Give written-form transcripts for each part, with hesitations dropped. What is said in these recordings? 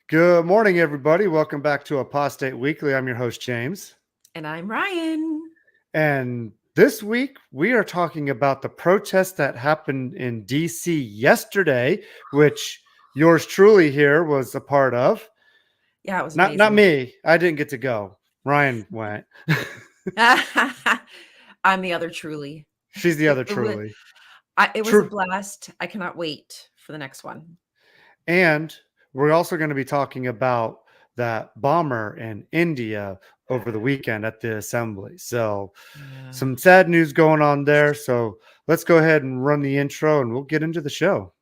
Good morning, everybody. Welcome back to Apostate Weekly. I'm your host, James. And I'm Rion. And this week, we are talking about the protest that happened in DC yesterday, which yours truly here was a part of. Yeah, it was Not amazing. me. I didn't get to go. Ryan went. I'm the other truly. She's the It, other it was truly. it was a True. blast. I cannot wait for the next one. And we're also going to be talking about that bomber in India over the weekend at the assembly. So, Yeah. some sad news going on there. So, let's go ahead and run the intro and we'll get into the show.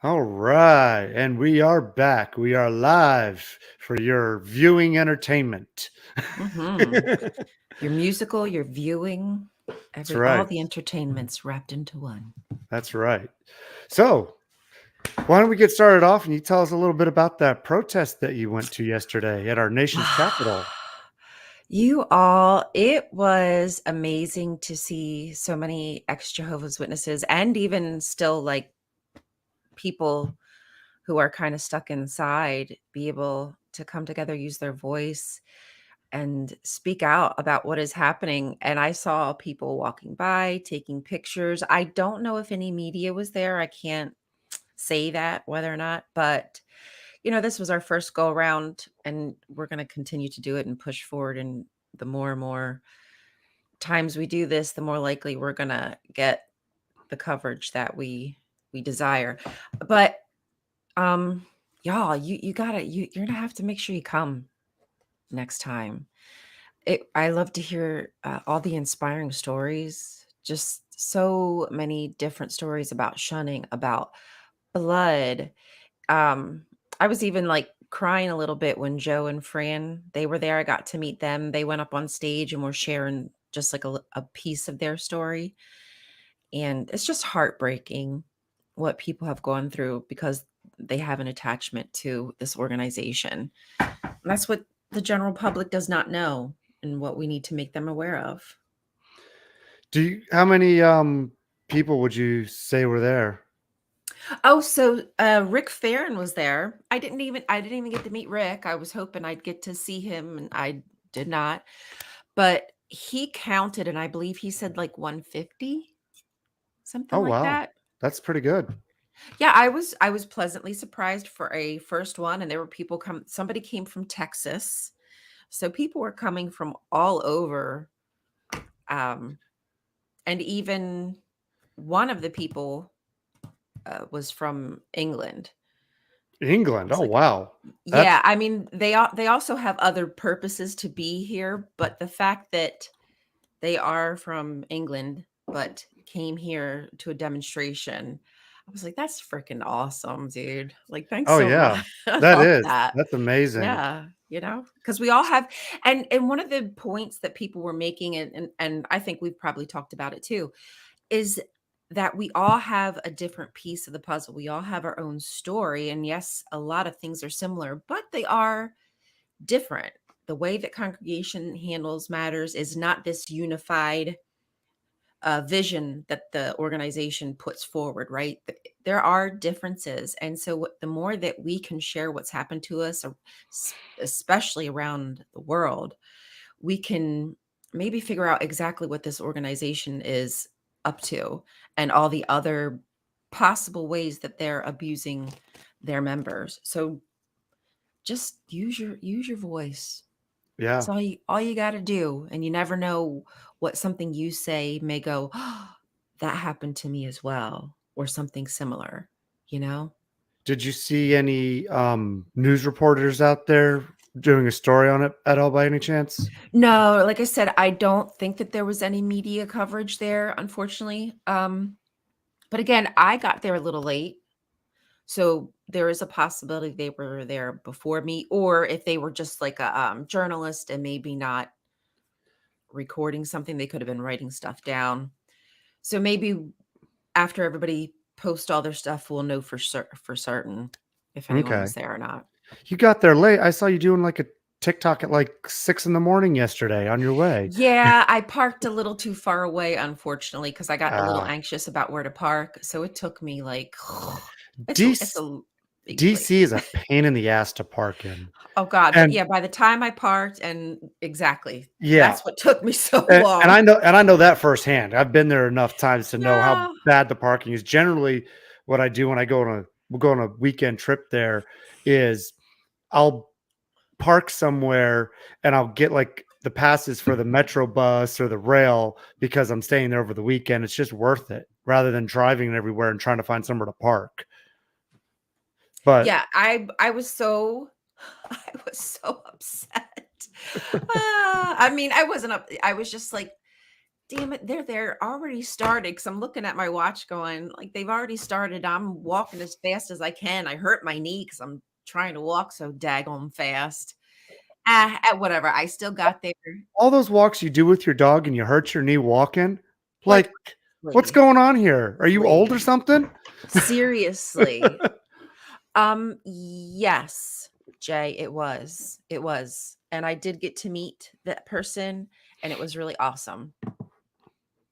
All right. And we are back. We are live for your viewing entertainment. hmm Your musical, your viewing, That's all right. the entertainments wrapped into one. That's right. So, why don't we get started off and you tell us a little bit about that protest that you went to yesterday at our nation's capital? It was amazing to see so many ex Jehovah's Witnesses and even still like people who are kind of stuck inside be able to come together, use their voice, and speak out about what is happening. And I saw people walking by, taking pictures. I don't know if any media was there. I can't say that whether or not, but this was our first go around and we're going to continue to do it and push forward. And the more and more times we do this, the more likely we're going to get the coverage that we desire. But y'all, you're gonna have to make sure you come next time. I love to hear all the inspiring stories, just so many different stories about shunning, about blood. um I was even like crying a little bit when Joe and Fran, they were there. I got to meet them. They went up on stage and were sharing just like a piece of their story, and it's just heartbreaking what people have gone through because they have an attachment to this organization. And that's what the general public does not know and what we need to make them aware of. How many people would you say were there? Oh, so Rick Farron was there. I didn't even get to meet Rick. I was hoping I'd get to see him and I did not. But he counted and I believe he said like 150, Oh something like wow. that. That's pretty good. Yeah, I was pleasantly surprised for a first one, and there were people come somebody came from Texas. So people were coming from all over. Um, and even one of the people was from England. I England. was Oh like, wow. That's yeah, I mean, they also have other purposes to be here, but the fact that they are from England but came here to a demonstration, I was like, that's freaking awesome, dude. Like, thanks oh so much. yeah. I That love is. that. That's amazing. Yeah, because we all have, and one of the points that people were making, and I think we've probably talked about it too, is that we all have a different piece of the puzzle. We all have our own story, and yes, a lot of things are similar, but they are different. The way that congregation handles matters is not this unified vision that the organization puts forward, right? There are differences. And so, the more that we can share what's happened to us, especially around the world, we can maybe figure out exactly what this organization is up to and all the other possible ways that they're abusing their members. So just use your voice. That's Yeah. all you got to do, and you never know what something you say may go, oh, that happened to me as well, or something similar, you know? Did you see any news reporters out there doing a story on it at all by any chance? No, like I said, I don't think that there was any media coverage there, unfortunately. But again, I got there a little late. So there is a possibility they were there before me, or if they were just like a journalist and maybe not recording something. They could have been writing stuff down. So maybe after everybody posts all their stuff, we'll know for certain if anyone Okay. was there or not. You got there late. I saw you doing like a TikTok at like 6 in the morning yesterday on your way. Yeah, I parked a little too far away, unfortunately, because I got a little Ah, anxious about where to park. So it took me like it's DC, a big place. DC is a pain in the ass to park in. Oh God, but And yeah, by the time I parked and exactly, yeah, that's what took me so and long. I know that firsthand. I've been there enough times to know how Yeah. bad the parking is. Generally, what I do when I go on a weekend trip there is I'll park somewhere and I'll get like the passes for the metro bus or the rail because I'm staying there over the weekend. It's just worth it rather than driving everywhere and trying to find somewhere to park. But Yeah, I was so I was so upset. I mean, I wasn't up I was just like, "Damn it, they're already started." Because 'cause I'm looking at my watch going, like, "They've already started. I'm walking as fast as I can." I hurt my knee because 'cause I'm trying to walk so daggone fast. Whatever, I still got there. all those walks you do with your dog and you hurt your knee walking, Like, like, what's really, going on here? Are you old or really, something? seriously. Yes, Jay, it was. It was. And I did get to meet that person and it was really awesome.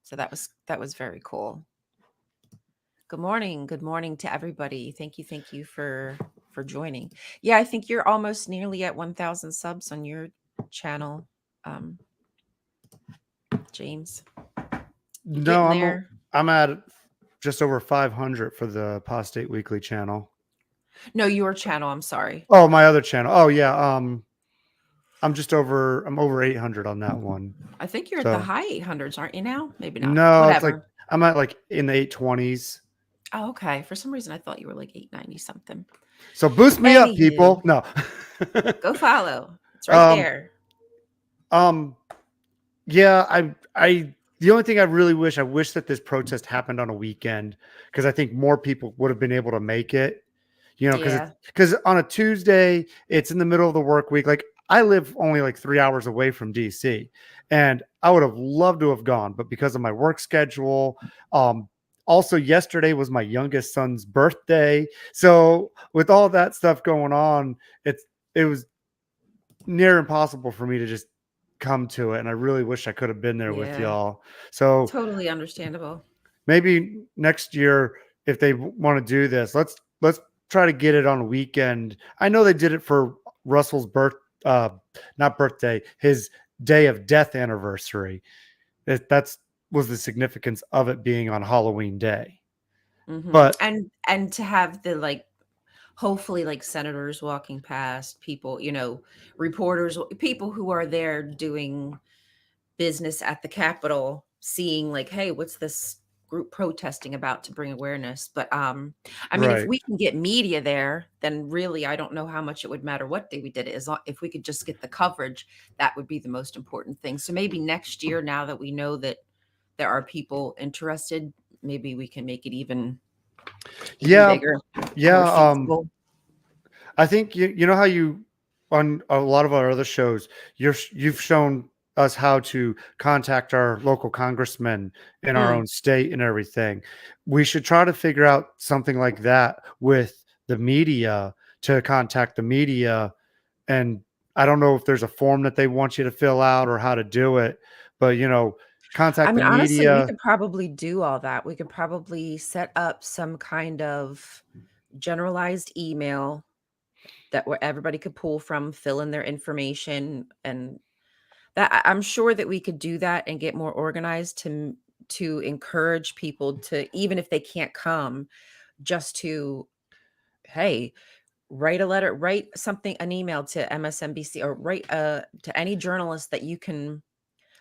So that was very cool. Good morning. Good morning to everybody. Thank you for joining. Yeah, I think you're almost nearly at 1,000 subs on your channel, um, James. You No, getting there? I'm at just over 500 for the Apostate Weekly channel. No, your channel. I'm sorry. Oh, my other channel. Oh yeah, I'm over 800 on that one. I think you're at the So high 800s, aren't you now? Maybe not. no, it's like Whatever. I'm at like in the 820s. Oh, okay. For some reason, I thought you were like 890 something. So boost me up, Anywho, people. No. go follow. It's right um, there. um, yeah, the only thing I wish that this protest happened on a weekend because I think more people would have been able to make it. You know, Yeah. because on a Tuesday, it's in the middle of the work week. Like I live only like 3 hours away from DC, and I would have loved to have gone, but because of my work schedule, um, also yesterday was my youngest son's birthday. So with all that stuff going on, it was near impossible for me to just come to it. And I really wish I could have been there with Yeah. y'all. So Totally understandable. maybe next year, if they want to do this, let's try to get it on a weekend. I know they did it for Russell's uh not birthday, his day of death anniversary. That's was the significance of it being on Halloween day. But And to have the like hopefully like senators walking past, people, reporters, people who are there doing business at the Capitol, seeing like, hey, what's this group protesting about to bring awareness? But I mean, if right. we can get media there, then really I don't know how much it would matter what day we did it. As long if we could just get the coverage, that would be the most important thing. So maybe next year, now that we know that there are people interested, maybe we can make it even Yeah. bigger, more Yeah. feasible. I think you know how you on a lot of our other shows you've shown us how to contact our local congressmen in our Mm. own state and everything. We should try to figure out something like that with the media to contact the media. And I don't know if there's a form that they want you to fill out or how to do it, but I contact the mean, honestly, we media. could probably do all that. We could probably set up some kind of generalized email that where everybody could pull from, fill in their information, and that I'm sure that we could do that and get more organized to encourage people to, even if they can't come, just to, hey, write a letter, write something, an email to MSNBC, or write to any journalist that you can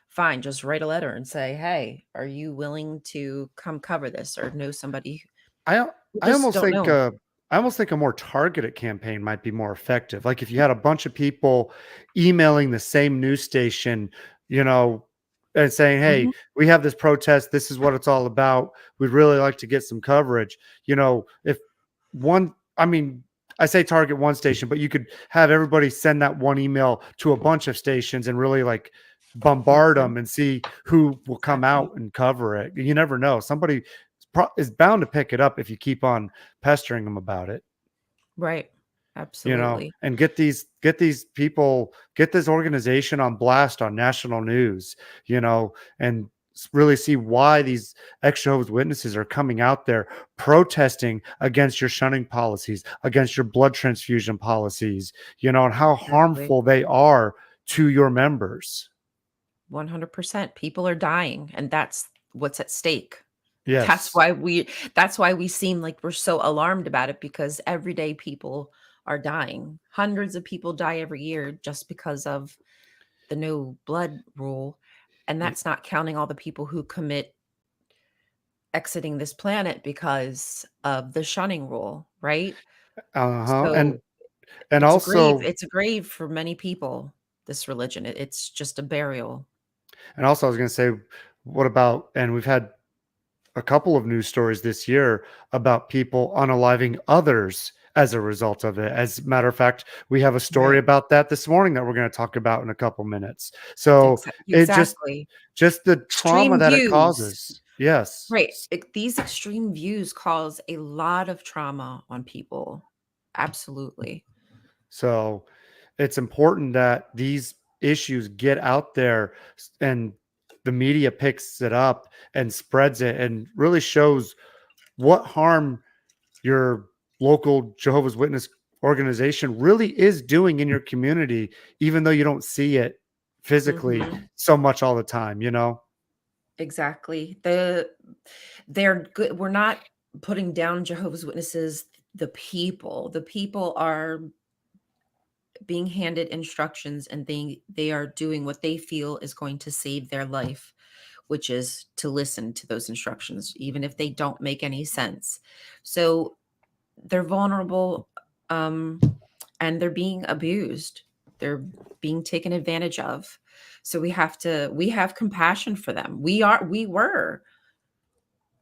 find. Just write a letter and say, hey, are you willing to come cover this, or know somebody? I We I just almost don't think know. I almost think a more targeted campaign might be more effective. Like if you had a bunch of people emailing the same news station, you know, and saying, "Hey, Mhm. we have this protest. This is what it's all about. We'd really like to get some coverage." If one, I mean, I say target one station, but you could have everybody send that one email to a bunch of stations and really like bombard them and see who will come out Exactly. and cover it. You never know. Somebody is bound to pick it up if you keep on pestering them about it. Right. Absolutely. And get these people, get this organization on blast on national news, and really see why these ex Jehovah's Witnesses are coming out there protesting against your shunning policies, against your blood transfusion policies, and how Exactly. harmful they are to your members. 100%. People are dying, and that's what's at stake. That's Yes. why we that's why we seem like we're so alarmed about it, because everyday people are dying. Hundreds of people die every year just because of the no blood rule, and that's not counting all the people who commit exiting this planet because of the shunning rule, right? Uh-huh. So And also it's a grave for many people, this religion. It's just a burial. I was going to say, what about, and we've had a couple of news stories this year about people unaliving others as a result of it. As a matter of fact, we have a story Right. about that this morning that we're going to talk about in a couple minutes. So it Exactly. just the trauma Extreme that it views. causes. Yes. Right. These extreme views cause a lot of trauma on people. Absolutely. So it's important that these issues get out there and the media picks it up and spreads it and really shows what harm your local Jehovah's Witness organization really is doing in your community, even though you don't see it physically Mhm. so much all the time. Exactly. They're good. We're not putting down Jehovah's Witnesses, the people. The people are being handed instructions, and they are doing what they feel is going to save their life, which is to listen to those instructions, even if they don't make any sense. So they're vulnerable, um, and they're being abused. They're being taken advantage of. So we have compassion for them. We were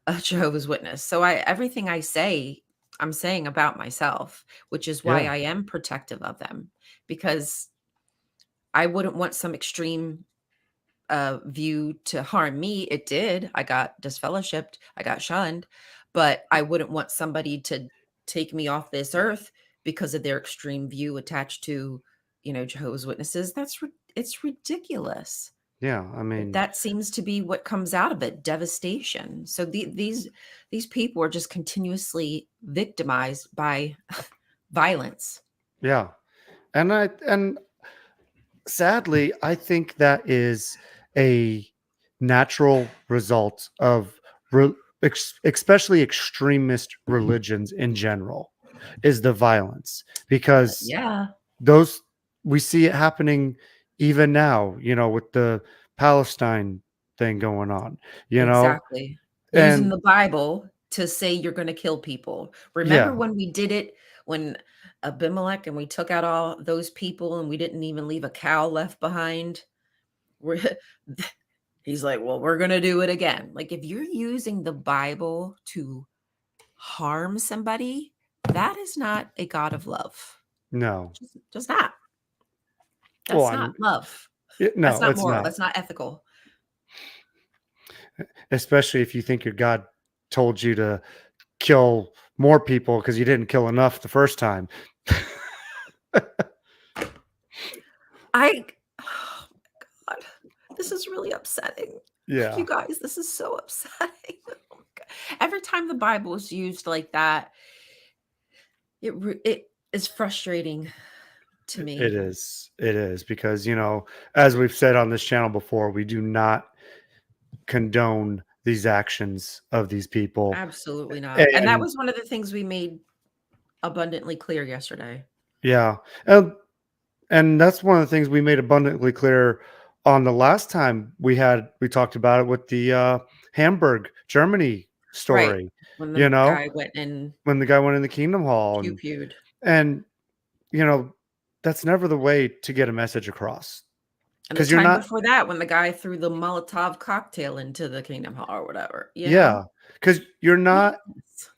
a Jehovah's Witness. So everything I say, I'm saying about myself, which is why Yeah. I am protective of them, because I wouldn't want some extreme view to harm me. It did. I got disfellowshipped, I got shunned, but I wouldn't want somebody to take me off this earth because of their extreme view attached to, Jehovah's Witnesses. It's ridiculous. Yeah. I But mean, that seems to be what comes out of it, devastation. So these people are just continuously victimized by violence. yeah. And sadly, I think that is a natural result of especially extremist religions in general, is the violence, because Yeah, those we see it happening even now, with the Palestine thing going on, exactly. Using and the Bible to say you're gonna kill people. Remember yeah, when we did it, when Abimelech, and we took out all those people and we didn't even leave a cow left behind? We're he's like, "Well, we're gonna do it again." Like, if you're using the Bible to harm somebody, that is not a God of love. no. Just not. Well, That's I mean, not love. That's no, not it's moral. not. That's not ethical. Especially if you think your God told you to kill more people because you didn't kill enough the first time. I oh my god. This is really upsetting. You Yeah. guys, this is so upsetting. Oh my god. Every time the Bible is used like that, it is frustrating to It me. is. It is because, as we've said on this channel before, we do not condone these actions of these people. Absolutely not. And that And was one of the things we made abundantly clear yesterday. yeah. And that's one of the things we made abundantly clear on the last time we talked about it with the Hamburg, Germany Right. story, When the you know, guy went and when the guy went in the Kingdom Hall pew-pewed. and you know, that's never the way to get a message across. And the Because you're time not, before that, when the guy threw the Molotov cocktail into the Kingdom Hall or whatever, you know? yeah, because you're not Yes.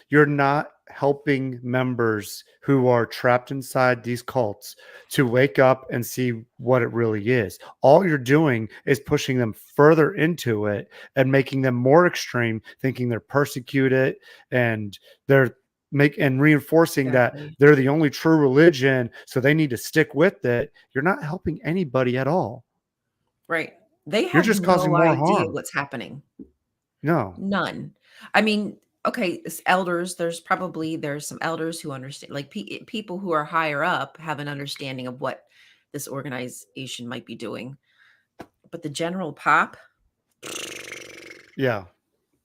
you're not helping members who are trapped inside these cults to wake up and see what it really is. All you're doing is pushing them further into it and making them more extreme, thinking they're persecuted and they're reinforcing that Exactly. they're the only true religion, so they need to stick with it. You're not helping anybody at all. Right. They You're have just causing no more idea harm. what's happening. No. None. I mean, okay, elders, there's some elders who understand, like people who are higher up have an understanding of what this organization might be doing. But the general pop, Yeah.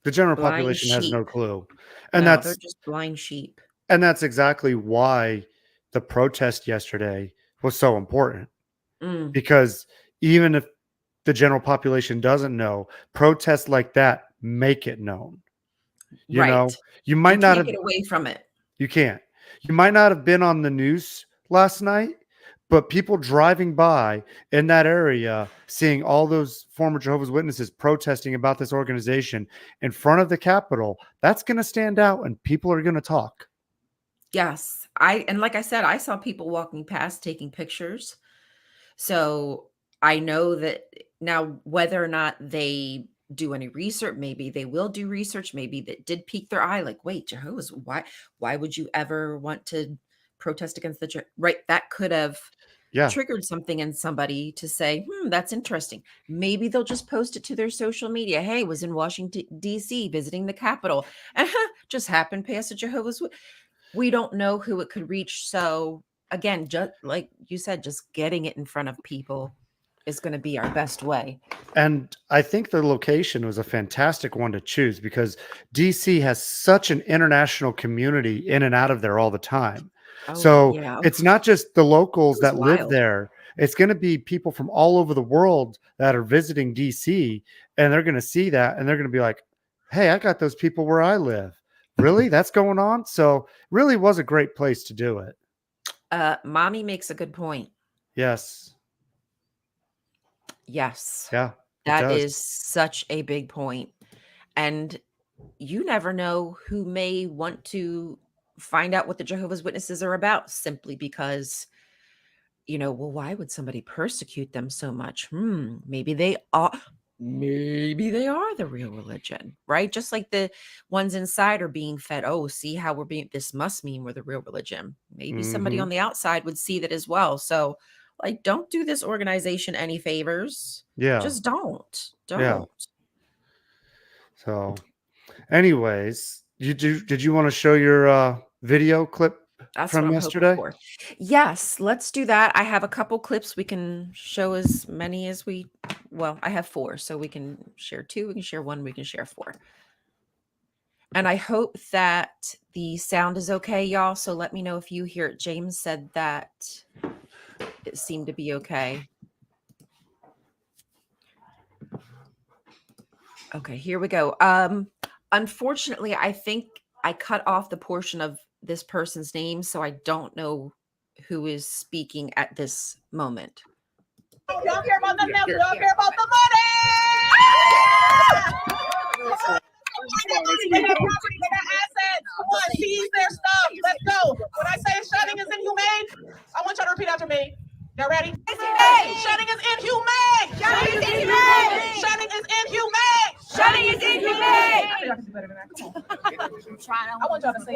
The general blind population has no sheep. clue. And No, they're that's just blind sheep. and that's exactly why the protest yesterday was so important, Mm, because even if the general population doesn't know, protests like that make it known. You right. know, you You might not can't have get away from it. you can't. You might not have been on the news last night, but people driving by in that area, seeing all those former Jehovah's Witnesses protesting about this organization in front of the Capitol, that's going to stand out and people are going to talk. Yes. And like I said, I saw people walking past taking pictures. So I know that now whether or not they do any research, maybe they will do research, maybe that did pique their eye, like, wait, Jehovah's, why would you ever want to protest against right? That could have Yeah. triggered something in somebody to say, that's interesting. Maybe they'll just post it to their social media. Hey, was in Washington, D.C. visiting the Capitol. Just happened past a Jehovah's Witness. We don't know who it could reach. So again, just like you said, just getting it in front of people is going to be our best way. And I think the location was a fantastic one to choose because DC has such an international community in and out of there all the time. Oh So yeah. it's not just the It locals was that live wild. there, it's going to be people from all over the world that are visiting DC, and they're going to see that and they're going to be like, hey, I got those people where I live. Really? That's going on? So really was a great place to do it. Mommy makes a good point. Yes. Yes. Yeah, it That does. is such a big point. And you never know who may want to find out what the Jehovah's Witnesses are about simply because, well, why would somebody persecute them so much? Maybe they are the real religion, right? Just like the ones inside are being fed, oh, see how this must mean we're the real religion. Maybe somebody Mhm. on the outside would see that as well. So, like, don't do this organization any favors. Yeah. Just don't. Yeah. Don't. So anyways, did you want to show your video clip That's what from I'm hoping yesterday? for. Yes, let's do that. I have a couple clips. We can show as many as I have 4, so we can share 2, we can share 1, we can share 4. And I hope that the sound is okay, y'all. So let me know if you hear it. James said that it seemed to be okay. Okay, here we go. Unfortunately, I think I cut off the portion of this person's name, so I don't know who is speaking at this moment. Y'all care about the number, y'all care about the money. They got property, they got assets. Come on, seize their stuff. Let's go. When I say shunning is inhumane, I want y'all to repeat after me. Y'all ready? Shunning is inhumane. Shunning is inhumane. Shunning is inhumane. Shunning is inhumane. I feel y'all can do better than that. Come on. I want y'all to say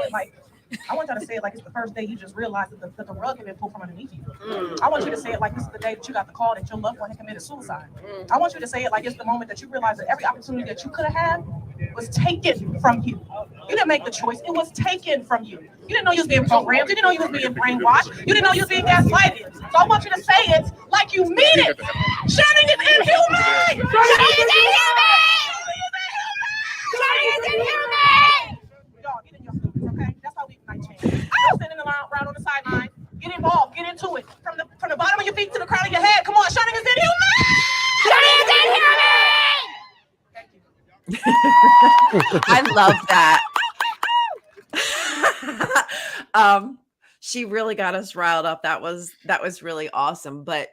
it like it's the first day you just realized that the rug had been pulled from underneath you. I want you to say it like this is the day that you got the call that your loved one had committed suicide. I want you to say it like it's the moment that you realized that every opportunity that you could have had was taken from you. You didn't make the choice. It was taken from you. You didn't know you was being programmed. You didn't know you was being brainwashed. You didn't know you was being gaslighted. So I want you to say it like you mean it. Shunning is inhumane. Shunning is inhumane. Shunning is inhumane. Y'all, get in your feelings, okay? That's how we ignite change. Don't stand in the line around on the sideline. Get involved. Get into it. From the bottom of your feet to the crown of your head. Come on, shunning is inhumane. Shunning is inhumane. Thank you. I love that. She really got us riled up. That was really awesome. But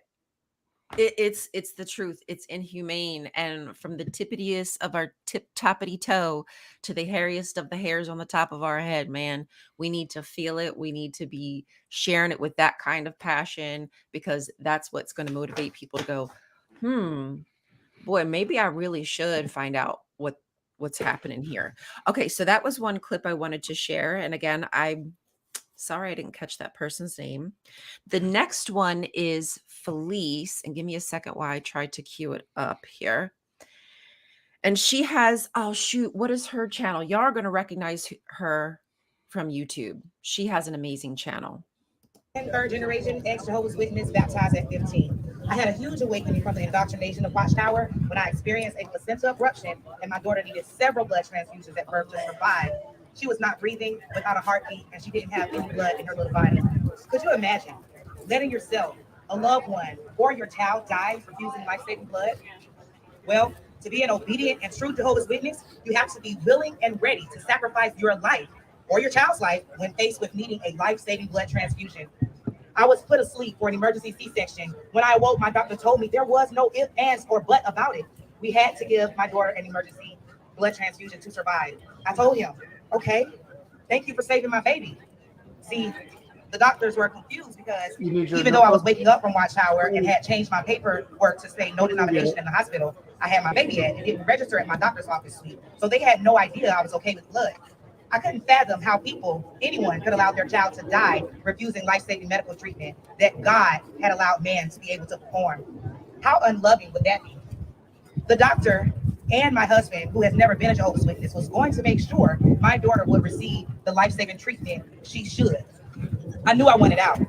It's the truth. It's inhumane, and from the tippitiest of our tip toppity toe to the hairiest of the hairs on the top of our head, man, we need to feel it. We need to be sharing it with that kind of passion, because that's what's going to motivate people to go, boy, maybe I really should find out what's happening here. Okay, so that was one clip I wanted to share, and again, I'm sorry I didn't catch that person's name. The next one is Felice, and give me a second while I try to cue it up here. And she has, oh shoot, what is her channel? Y'all are going to recognize her from YouTube. She has an amazing channel. Third generation ex Jehovah's Witness, baptized at 15. I had a huge awakening from the indoctrination of Watchtower when I experienced a placenta abruption and my daughter needed several blood transfusions at birth to survive. She was not breathing, without a heartbeat, and she didn't have any blood in her little body. Could you imagine letting yourself, a loved one, or your child die refusing life-saving blood? Well, to be an obedient and true Jehovah's Witness, you have to be willing and ready to sacrifice your life or your child's life when faced with needing a life-saving blood transfusion. I was put asleep for an emergency C-section. When I awoke, my doctor told me there was no if, ands, or but about it. We had to give my daughter an emergency blood transfusion to survive. I told him, okay, thank you for saving my baby. See, the doctors were confused because even though I was waking up from Watchtower and had changed my paperwork to say no denomination in the hospital I had my baby at, it didn't register at my doctor's office suite. So they had no idea I was okay with blood. I couldn't fathom how anyone could allow their child to die refusing life-saving medical treatment that God had allowed man to be able to perform. How unloving would that be? The doctor and my husband, who has never been a Jehovah's Witness, was going to make sure my daughter would receive the life-saving treatment she should. I knew I wanted out.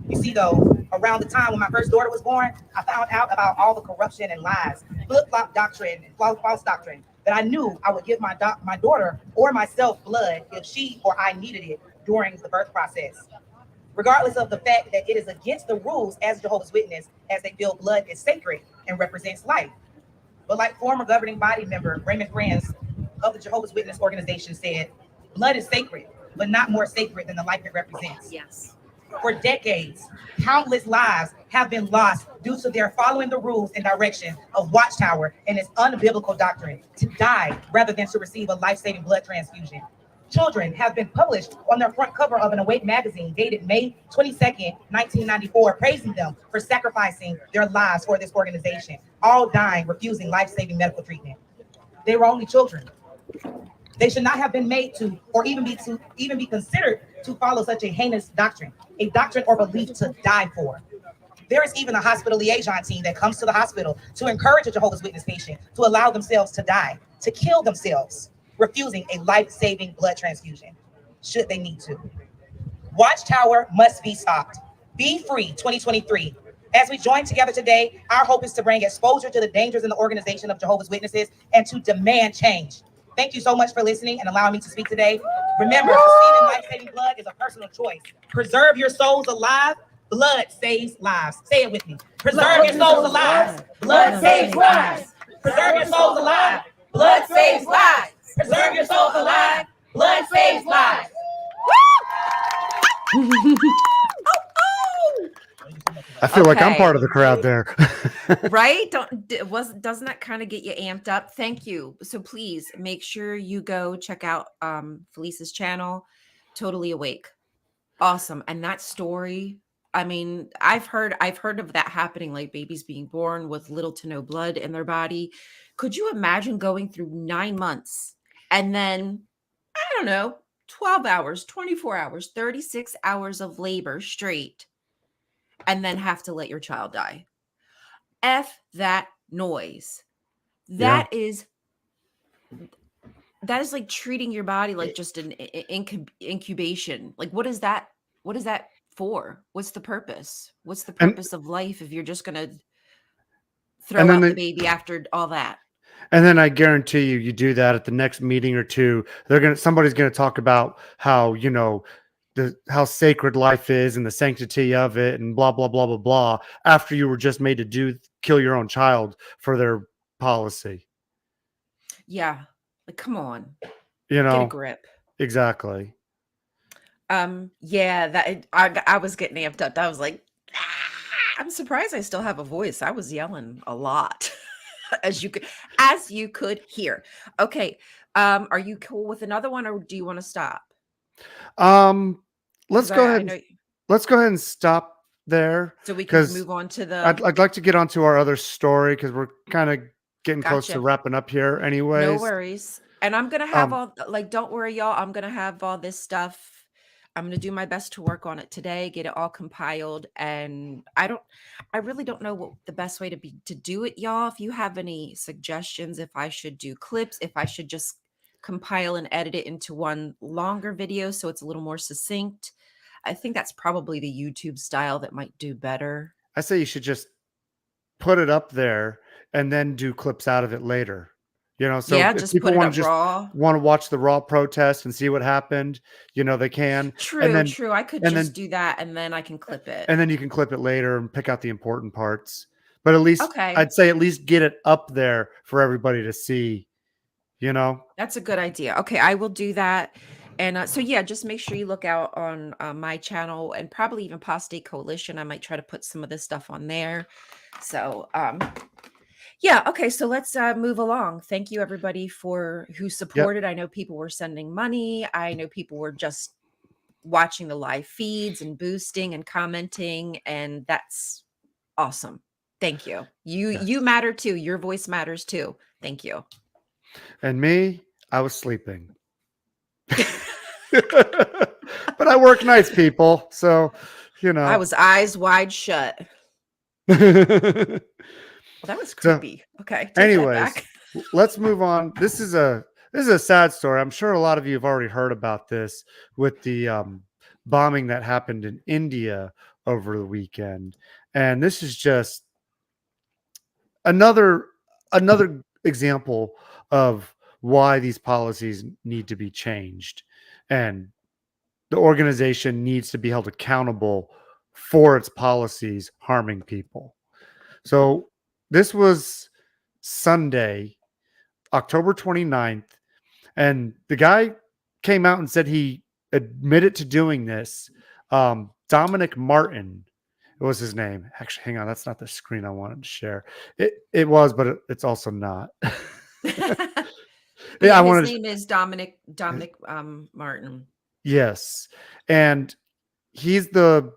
You see, though, around the time when my first daughter was born, I found out about all the corruption and lies, flip-flop doctrine, and false doctrine, that I knew I would give my daughter or myself blood if she or I needed it during the birth process. Regardless of the fact that it is against the rules as Jehovah's Witness, as they feel blood is sacred and represents life. But like former governing body member Raymond Franz of the Jehovah's Witness organization said, blood is sacred, but not more sacred than the life it represents. Yes. For decades, countless lives have been lost due to their following the rules and direction of Watchtower and its unbiblical doctrine to die rather than to receive a life-saving blood transfusion. Children have been published on their front cover of an Awake magazine dated May 22nd, 1994, praising them for sacrificing their lives for this organization, all dying, refusing life-saving medical treatment. They were only children. They should not have been made to, or even be considered to follow such a heinous doctrine, a doctrine or belief to die for. There is even a hospital liaison team that comes to the hospital to encourage a Jehovah's Witness patient to allow themselves to die, to kill themselves, refusing a life-saving blood transfusion, should they need to. Watchtower must be stopped. Be Free 2023. As we join together today, our hope is to bring exposure to the dangers in the organization of Jehovah's Witnesses and to demand change. Thank you so much for listening and allowing me to speak today. Remember, receiving life-saving blood is a personal choice. Preserve your souls alive. Blood saves lives. Say it with me. Preserve your souls alive. Blood saves lives. Preserve your souls alive. Blood saves lives. Preserve your souls alive. Blood saves lives. I feel like I'm Okay. part of the crowd there. Right? Doesn't that kind of get you amped up? Thank you. So please make sure you go check out Felice's channel, Totally Awake. Awesome. And that story, I mean, I've heard of that happening, like babies being born with little to no blood in their body. Could you imagine going through 9 months and then, I don't know, 12 hours, 24 hours, 36 hours of labor straight, and then have to let your child die? F that noise. That is like treating your body like just an incubation. Like, what is that for? What's the purpose? What's the purpose of life if you're just gonna throw out the baby after all that? And then I guarantee you do that at the next meeting or two, somebody's gonna talk about how, how sacred life is and the sanctity of it and blah, blah, blah, blah, blah, after you were just made to kill your own child for their policy. Yeah. Like, come on. Get a grip. Exactly. Yeah, that I was getting amped up. I was like, I'm surprised I still have a voice. I was yelling a lot, as you could hear. Okay, are you cool with another one, or do you want to stop? Um, let's Because go I ahead. know, Let's go ahead and stop there so we can because move on to I'd like to get onto our other story because we're kind of getting close to gotcha. wrapping up here, No anyways. worries. And I'm gonna have Um, all like, don't worry, y'all. I'm gonna have all this stuff. I'm gonna do my best to work on it today, get it all compiled. And I really don't know what the best way to do it, y'all. If you have any suggestions, if I should do clips, if I should just compile and edit it into one longer video so it's a little more succinct. I think that's probably the YouTube style that might do better. I say you should just put it up there and then do clips out of it later. So Yeah, if just put people it want up to just raw. want to watch the raw protest and see what happened, they can. And True, then true. I could and just then do that and then I can clip it. and then you can clip it later and pick out the important parts. But at least Okay. I'd say at least get it up there for everybody to see, you know? That's a good idea. Okay, I will do that. And so, yeah, just make sure you look out on my channel and probably even Apostate Coalition. I might try to put some of this stuff on there. So, yeah, okay. So let's move along. Thank you, everybody, for who Yep. supported. I know people were sending money. I know people were just watching the live feeds and boosting and commenting, and that's awesome. Thank you. You Yes. matter too. Your voice matters too. Thank you. And me, I was sleeping. But I work nights, people. So, I was eyes wide shut. So, Well, that was creepy. Okay, take that anyways, back. let's move on. This is a sad story. I'm sure a lot of you have already heard about this with the bombing that happened in India over the weekend. And this is just another example of why these policies need to be changed, and the organization needs to be held accountable for its policies harming people. So this was Sunday, October 29th, and the guy came out and said he admitted to doing this. Dominic Martin was his name. Actually, hang on, that's not the screen I wanted to share. It was, but it's also not. Yeah, I His wanted. name is Dominic Martin. Yes, and he's the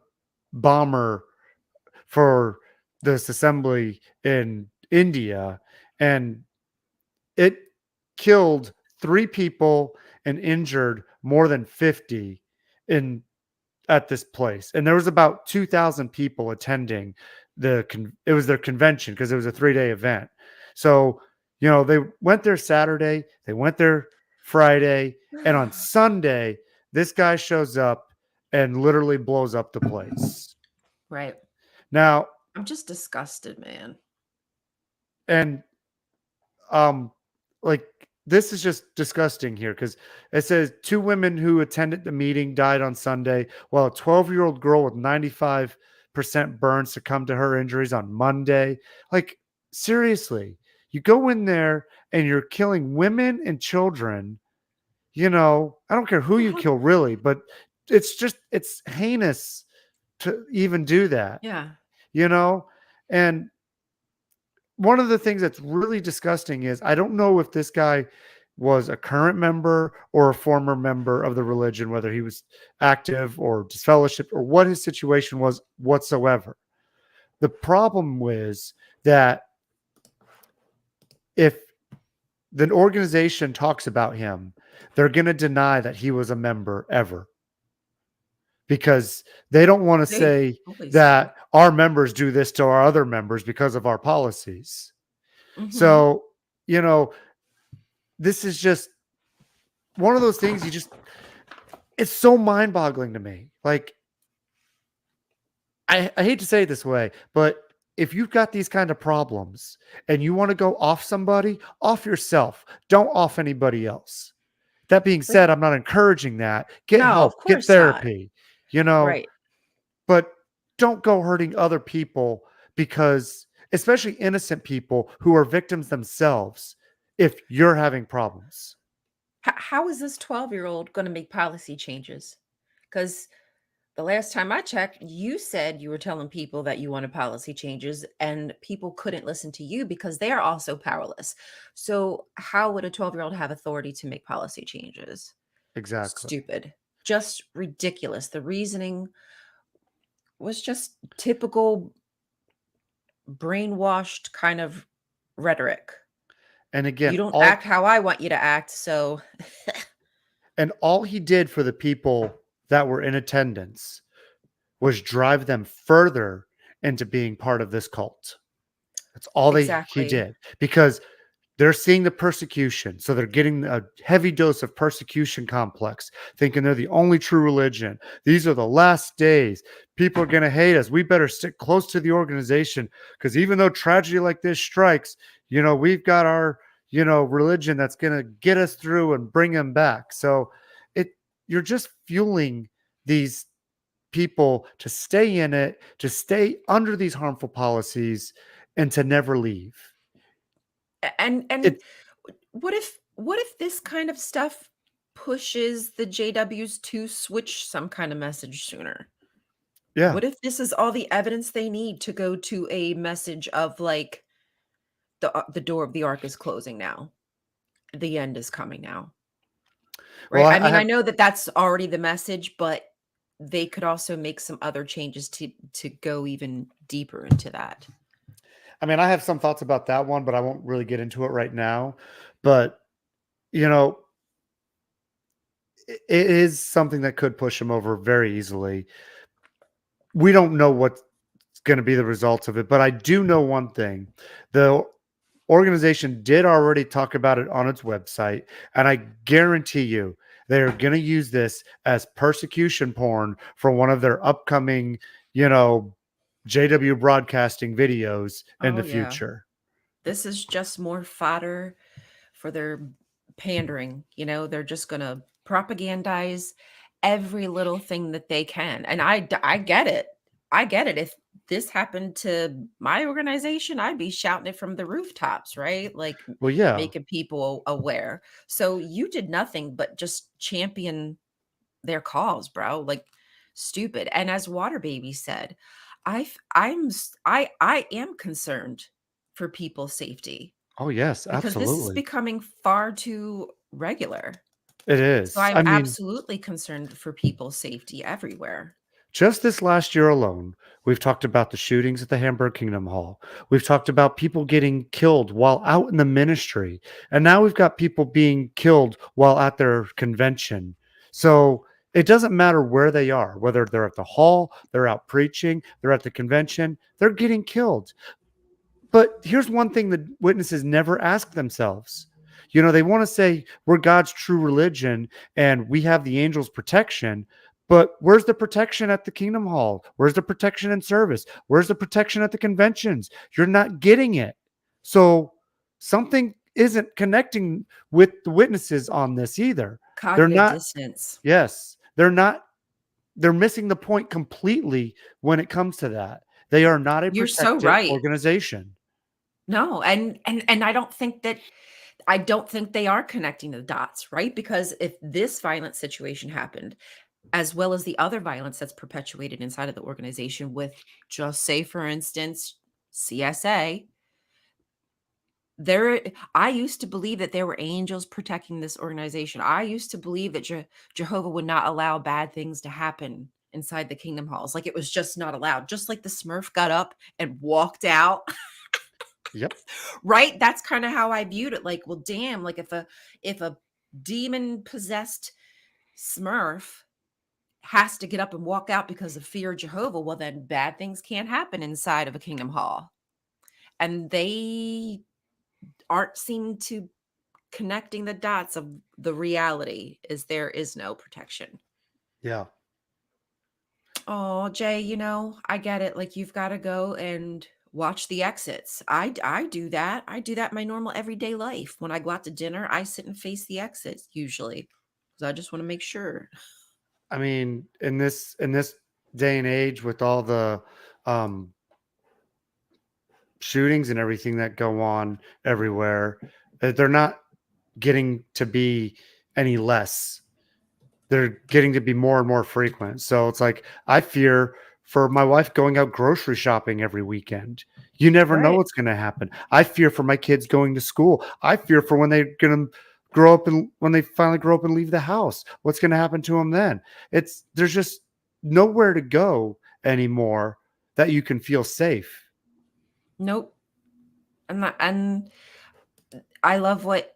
bomber for this assembly in India, and it killed 3 people and injured more than 50 in at this place. And there was about 2,000 people attending it was their convention because it was a 3-day event. So, they went there Saturday, they went there Friday, and on Sunday, this guy shows up and literally blows up the place. Right. Now, I'm just disgusted, man. and like, this is just disgusting here because it says 2 women who attended the meeting died on Sunday, while a 12-year-old girl with 95% burns succumbed to her injuries on Monday. Like, seriously, you go in there and you're killing women and children. I don't care who you kill, really, but it's heinous to even do that. Yeah. And one of the things that's really disgusting is I don't know if this guy was a current member or a former member of the religion, whether he was active or disfellowship or what his situation was whatsoever. The problem was that if the organization talks about him, they're going to deny that he was a member ever, because they don't want to say that our members do this to our other members because of our policies. Mhm. So, this is just one of those things it's so mind boggling to me. Like, I hate to say it this way, but if you've got these kind of problems and you want to go off somebody, off yourself, don't off anybody else. That being said, I'm not encouraging that. Get No, help, of get course not. therapy, Right. but don't go hurting other people, because especially innocent people who are victims themselves, if you're having problems. How is this 12-year-old going to make policy changes? Because the last time I checked, you said you were telling people that you wanted policy changes and people couldn't listen to you because they are also powerless. So how would a 12-year-old have authority to make policy changes? Exactly. Stupid. Just ridiculous. The reasoning was just typical brainwashed kind of rhetoric. And You again, don't act how I want you to act, so all he did for the people that were in attendance was drive them further into being part of this cult. That's all he exactly. did, because they're seeing the persecution. So they're getting a heavy dose of persecution complex, thinking they're the only true religion. These are the last days. People are going to hate us. We better stick close to the organization, because even though tragedy like this strikes, we've got our, religion that's going to get us through and bring them back. So you're just fueling these people to stay in it, to stay under these harmful policies, and to never leave. And It, what if this kind of stuff pushes the JWs to switch some kind of message sooner? yeah. What if this is all the evidence they need to go to a message of like the door of the ark is closing now. The end is coming now. Well, Right? I I mean, I have, know that that's already the message, but they could also make some other changes to go even deeper into that. I have some thoughts about that one, but I won't really get into it right now. But, you know, it is something that could push him over very easily. We don't know what's going to be the results of it, but I do know one thing. The organization did already talk about it on its website, and I guarantee you they're going to use this as persecution porn for one of their upcoming, JW broadcasting videos in Oh the yeah. future. This is just more fodder for their pandering. They're just going to propagandize every little thing that they can. And I get it. I get it. If this happened to my organization, I'd be shouting it from the rooftops, right? Like Well, yeah. making people aware. So you did nothing but just champion their cause, bro. Like stupid. And as Water Baby said, I am concerned for people's safety Oh, yes, because this is absolutely. becoming far too regular. It So is. I'm absolutely concerned for people's safety everywhere. Just this last year alone, we've talked about the shootings at the Hamburg Kingdom Hall. We've talked about people getting killed while out in the ministry. And now we've got people being killed while at their convention. So it doesn't matter where they are, whether they're at the hall, they're out preaching, they're at the convention, they're getting killed. But here's one thing that witnesses never ask themselves. They want to say we're God's true religion and we have the angels' protection, but where's the protection at the Kingdom Hall? Where's the protection in service? Where's the protection at the conventions? You're not getting it. So something isn't connecting with the witnesses on this either. They're Cognitive not, dissonance. yes, they're not, they're missing the point completely when it comes to that. They are not a You're so protected right. organization. No, and I don't think they are connecting the dots, right? Because if this violent situation happened, as well as the other violence that's perpetuated inside of the organization with, just say for instance, CSA, I used to believe that there were angels protecting this organization. I used to believe that Jehovah would not allow bad things to happen inside the kingdom halls. Like it was just not allowed. Just like the Smurf got up and walked out. Yep. Right? That's kind of how I viewed it. Like, well, damn, like if a demon possessed Smurf has to get up and walk out because of fear of Jehovah, well, then bad things can't happen inside of a kingdom hall. And they aren't seem to connecting the dots of the reality is there is no protection. Yeah. Oh, Jay, I get it. Like you've got to go and watch the exits. I do that. I do that in my normal everyday life. When I go out to dinner, I sit and face the exits usually because I just want to make sure. In this day and age with all the um shootings and everything that go on everywhere, they're not getting to be any less they're getting to be more and more frequent. So it's like, I fear for my wife going out grocery shopping every weekend. You never know Right. what's going to happen. I fear for my kids going to school. I fear for when they're going to grow up, and when they finally grow up and leave the house, what's going to happen to them then? There's just nowhere to go anymore that you can feel safe. Nope. And I love what,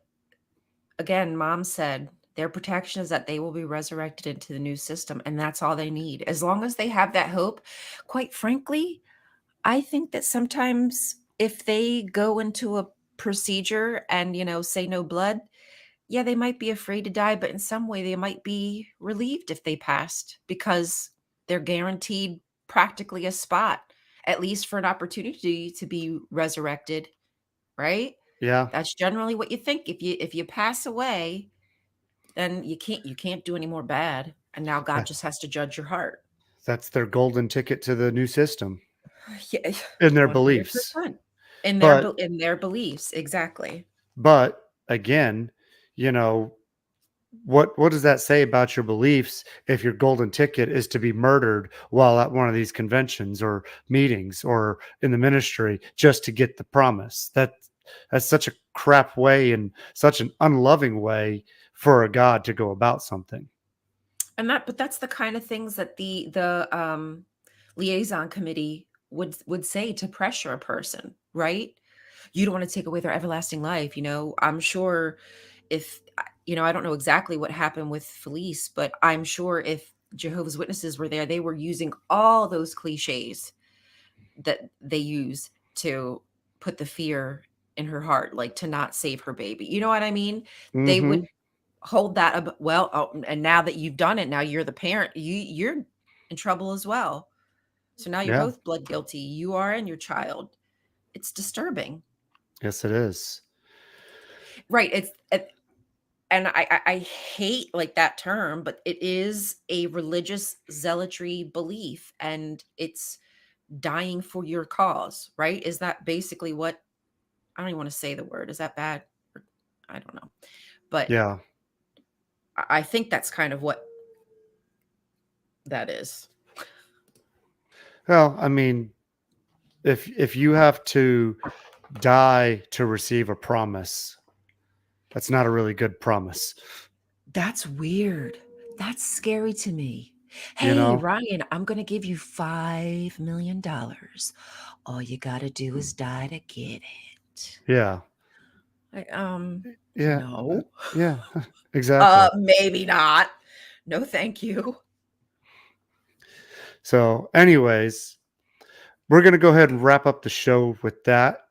again, Mom said. Their protection is that they will be resurrected into the new system, and that's all they need. As long as they have that hope, quite frankly, I think that sometimes if they go into a procedure and, say no blood, yeah, they might be afraid to die, but in some way they might be relieved if they passed because they're guaranteed practically a spot, at least for an opportunity to be resurrected, right? Yeah. That's generally what you think. If you pass away, then you can't do any more bad. And now God just has to judge your heart. That's their golden ticket to the new system Yeah, in their beliefs. 100%. In But their beliefs, exactly. But again, you know, what does that say about your beliefs if your golden ticket is to be murdered while at one of these conventions or meetings or in the ministry just to get the promise? That's such a crap way and such an unloving way for a God to go about something. But that's the kind of things that the liaison committee would say to pressure a person, right? You don't want to take away their everlasting life. I'm sure if, I don't know exactly what happened with Felice, but I'm sure if Jehovah's Witnesses were there, they were using all those cliches that they use to put the fear in her heart, like to not save her baby. You know what I mean? They Mm-hmm. would hold that and now that you've done it, now you're the parent, you're in trouble as well. So now you're Yeah. both blood guilty. You are and your child. It's disturbing. Yes, it is. Right. And I hate like that term, but it is a religious zealotry belief, and it's dying for your cause, right? Is that basically what, I don't even want to say the word. Is that bad? I don't know. But Yeah. I think that's kind of what that is. Well, I mean, if you have to die to receive a promise, that's not a really good promise. That's weird. That's scary to me. You Hey, know? Ryan, I'm going to give you $5 million. All you got to do is die to get it. Yeah. Like, Yeah. no. Yeah. Exactly. Maybe not. No, thank you. So, anyways, we're going to go ahead and wrap up the show with that.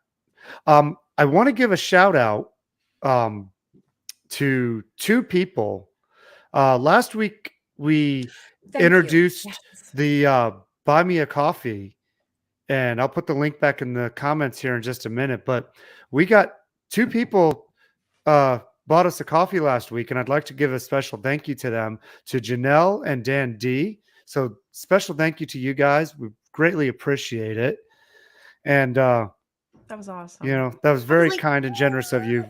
I want to give a shout out to two people. Last week, we Thank you. introduced Yes. the Buy Me a Coffee, and I'll put the link back in the comments here in just a minute. But we got two people bought us a coffee last week, and I'd like to give a special thank you to them, to Janelle and Dan D. So special thank you to you guys. We greatly appreciate it. And That was awesome. that was very like, kind and generous of you.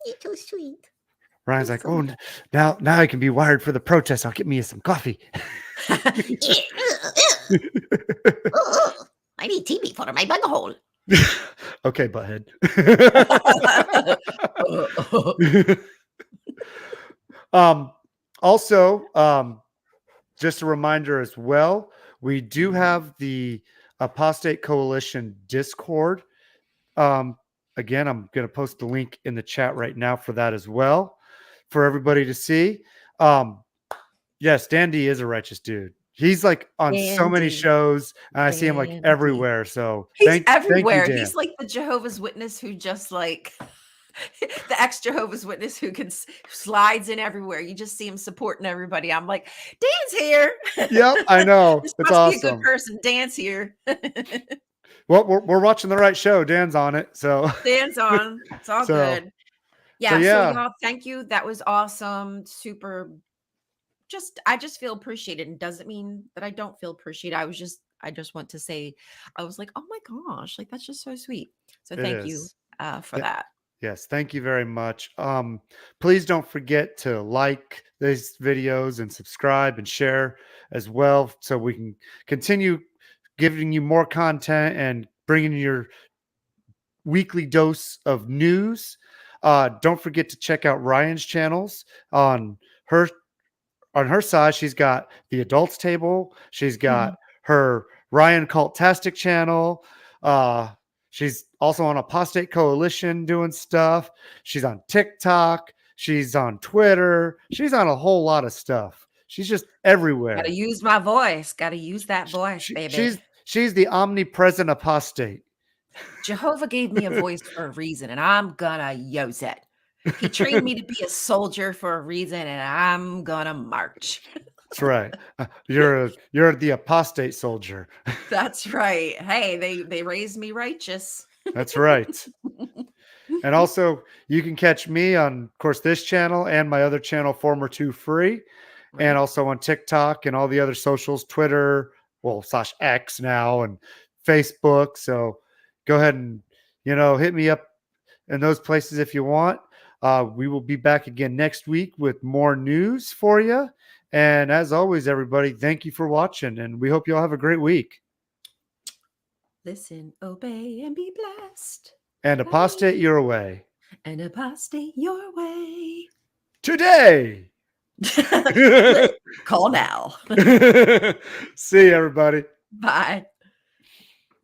You're too sweet. Ryan's like, oh, now I can be wired for the protest. I'll get me some coffee. I need TV for my bunghole. Okay, butthead. Also, just a reminder as well, we do have the Apostate Coalition Discord. Again, I'm going to post the link in the chat right now for that as well, for everybody to see. Yes, Dandy is a righteous dude. He's like on so many shows, and I see him like everywhere. So he's everywhere. Thank you, Dan. He's like the Jehovah's Witness who just like the ex Jehovah's Witness who slides in everywhere. You just see him supporting everybody. I'm like, Dan's here. Yep, I know. This It's must awesome. be a good person. Dan's here. Well, we're watching the right show. Dan's on it, so Dan's on. It's all good. Yeah. So y'all, thank you. That was awesome. Super. I just feel appreciated, and doesn't mean that I don't feel appreciated. I just want to say, I was like, oh my gosh, like that's just so sweet. So thank you for that. Yes, thank you very much. Please don't forget to like these videos and subscribe and share as well, so we can continue giving you more content and bringing you your weekly dose of news. Don't forget to check out Ryan's channels on her side. She's got the adults table. She's got her Rion Cultastic channel. Uh, she's also on Apostate Coalition doing stuff. She's on TikTok. She's on Twitter. She's on a whole lot of stuff. She's just everywhere. Gotta use my voice. Gotta use that voice, baby. She's the omnipresent apostate. Jehovah gave me a voice for a reason, and I'm gonna use it. He trained me to be a soldier for a reason, and I'm gonna march. That's right. You're the apostate soldier. That's right. Hey, they raised me righteous. That's right. And also, you can catch me on, of course, this channel and my other channel, Former 2 Free, and also on TikTok and all the other socials, Twitter, /X now, and Facebook. So go ahead and, hit me up in those places if you want. We will be back again next week with more news for you. And as always, everybody, thank you for watching, and we hope you all have a great week. Listen, obey, and be blessed. And apostate your way. And apostate your way. Today. Call now. See you, everybody. Bye.